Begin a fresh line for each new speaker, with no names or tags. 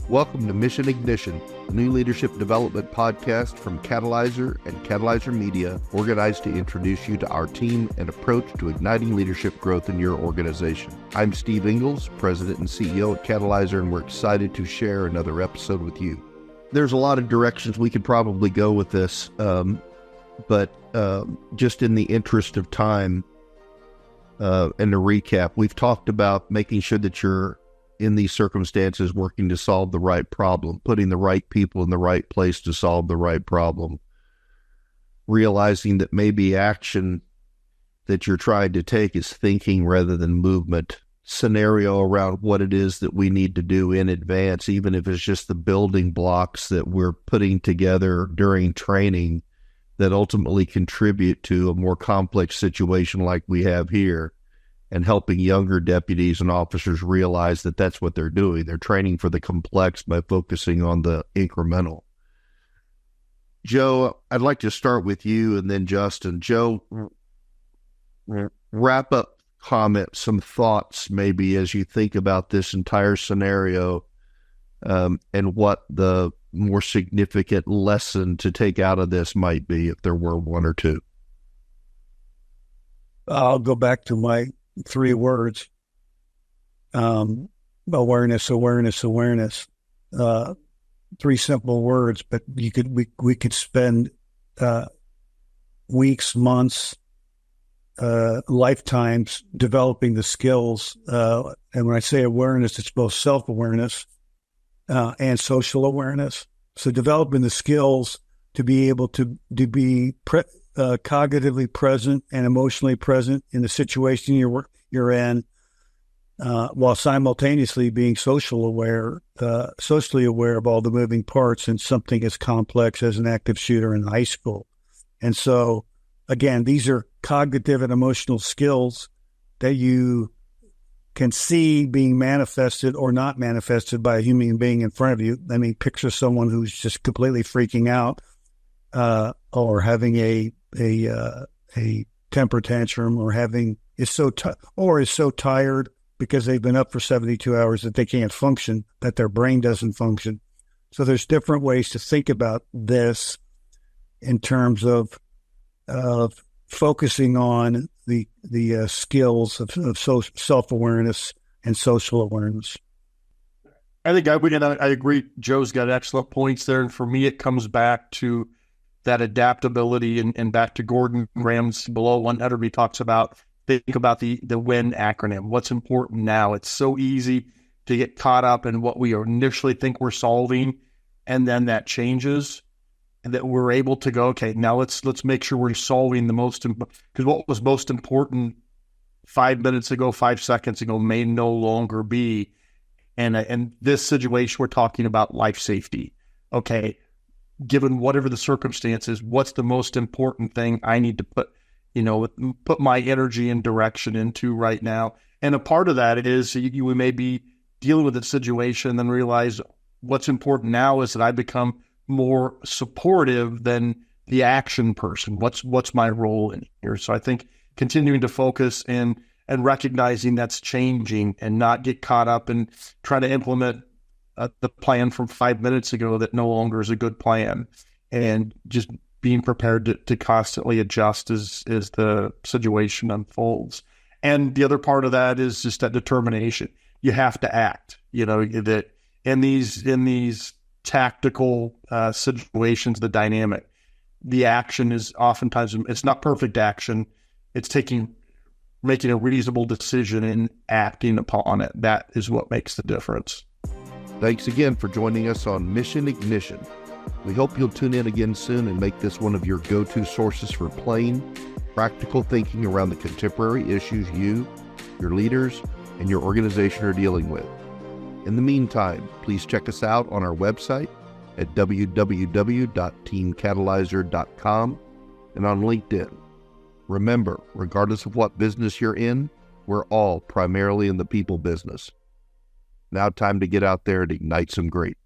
Welcome to Mission Ignition, a new leadership development podcast from Catalyzer and Catalyzer Media, organized to introduce you to our team and approach to igniting leadership growth in your organization. I'm Steve Ingalls, President and CEO at Catalyzer, and we're excited to share another episode with you. There's a lot of directions we could probably go with this, but just in the interest of time and to recap, we've talked about making sure that you're in these circumstances working to solve the right problem, putting the right people in the right place to solve the right problem, realizing that maybe action that you're trying to take is thinking rather than movement, scenario around what it is that we need to do in advance, even if it's just the building blocks that we're putting together during training that ultimately contribute to a more complex situation like we have here, and helping younger deputies and officers realize that that's what they're doing. They're training for the complex by focusing on the incremental. Joe, I'd like to start with you and then Justin. Joe, wrap up comments, some thoughts maybe as you think about this entire scenario and what the more significant lesson to take out of this might be, if there were one or two.
I'll go back to my 3 words. Awareness, awareness, awareness. 3 simple words, but we could spend weeks, months, lifetimes developing the skills. And when I say awareness, it's both self-awareness and social awareness. So developing the skills to be able to be cognitively present and emotionally present in the situation you're in, while simultaneously being socially aware of all the moving parts in something as complex as an active shooter in high school. And so, again, these are cognitive and emotional skills that you can see being manifested or not manifested by a human being in front of you. I mean, picture someone who's just completely freaking out or having a temper tantrum, or is so tired because they've been up for 72 hours that they can't function, that their brain doesn't function. So there's different ways to think about this in terms of focusing on the skills of self-awareness and social awareness.
I think I agree. Joe's got excellent points there. And for me, it comes back to that adaptability and back to Gordon Graham's Below 100. He talks about, think about the WIN acronym. What's important now? It's so easy to get caught up in what we initially think we're solving, and then that changes, and that we're able to go, okay, now let's make sure we're solving the most, because what was most important 5 minutes ago, 5 seconds ago, may no longer be. And this situation, we're talking about life safety. Okay, given whatever the circumstances, what's the most important thing I need to put my energy and direction into right now? And a part of that is we may be dealing with a situation and then realize what's important now is that I become more supportive than the action person. What's my role in here? So I think continuing to focus and recognizing that's changing, and not get caught up and try to implement the plan from 5 minutes ago that no longer is a good plan, and just being prepared to constantly adjust as the situation unfolds. And the other part of that is just that determination. You have to act, that in these tactical situations, the dynamic, the action is oftentimes, it's not perfect action. It's making a reasonable decision and acting upon it. That is what makes the difference.
Thanks again for joining us on Mission Ignition. We hope you'll tune in again soon and make this one of your go-to sources for plain, practical thinking around the contemporary issues you, your leaders, and your organization are dealing with. In the meantime, please check us out on our website at www.teamcatalyzer.com and on LinkedIn. Remember, regardless of what business you're in, we're all primarily in the people business. Now time to get out there and ignite some great.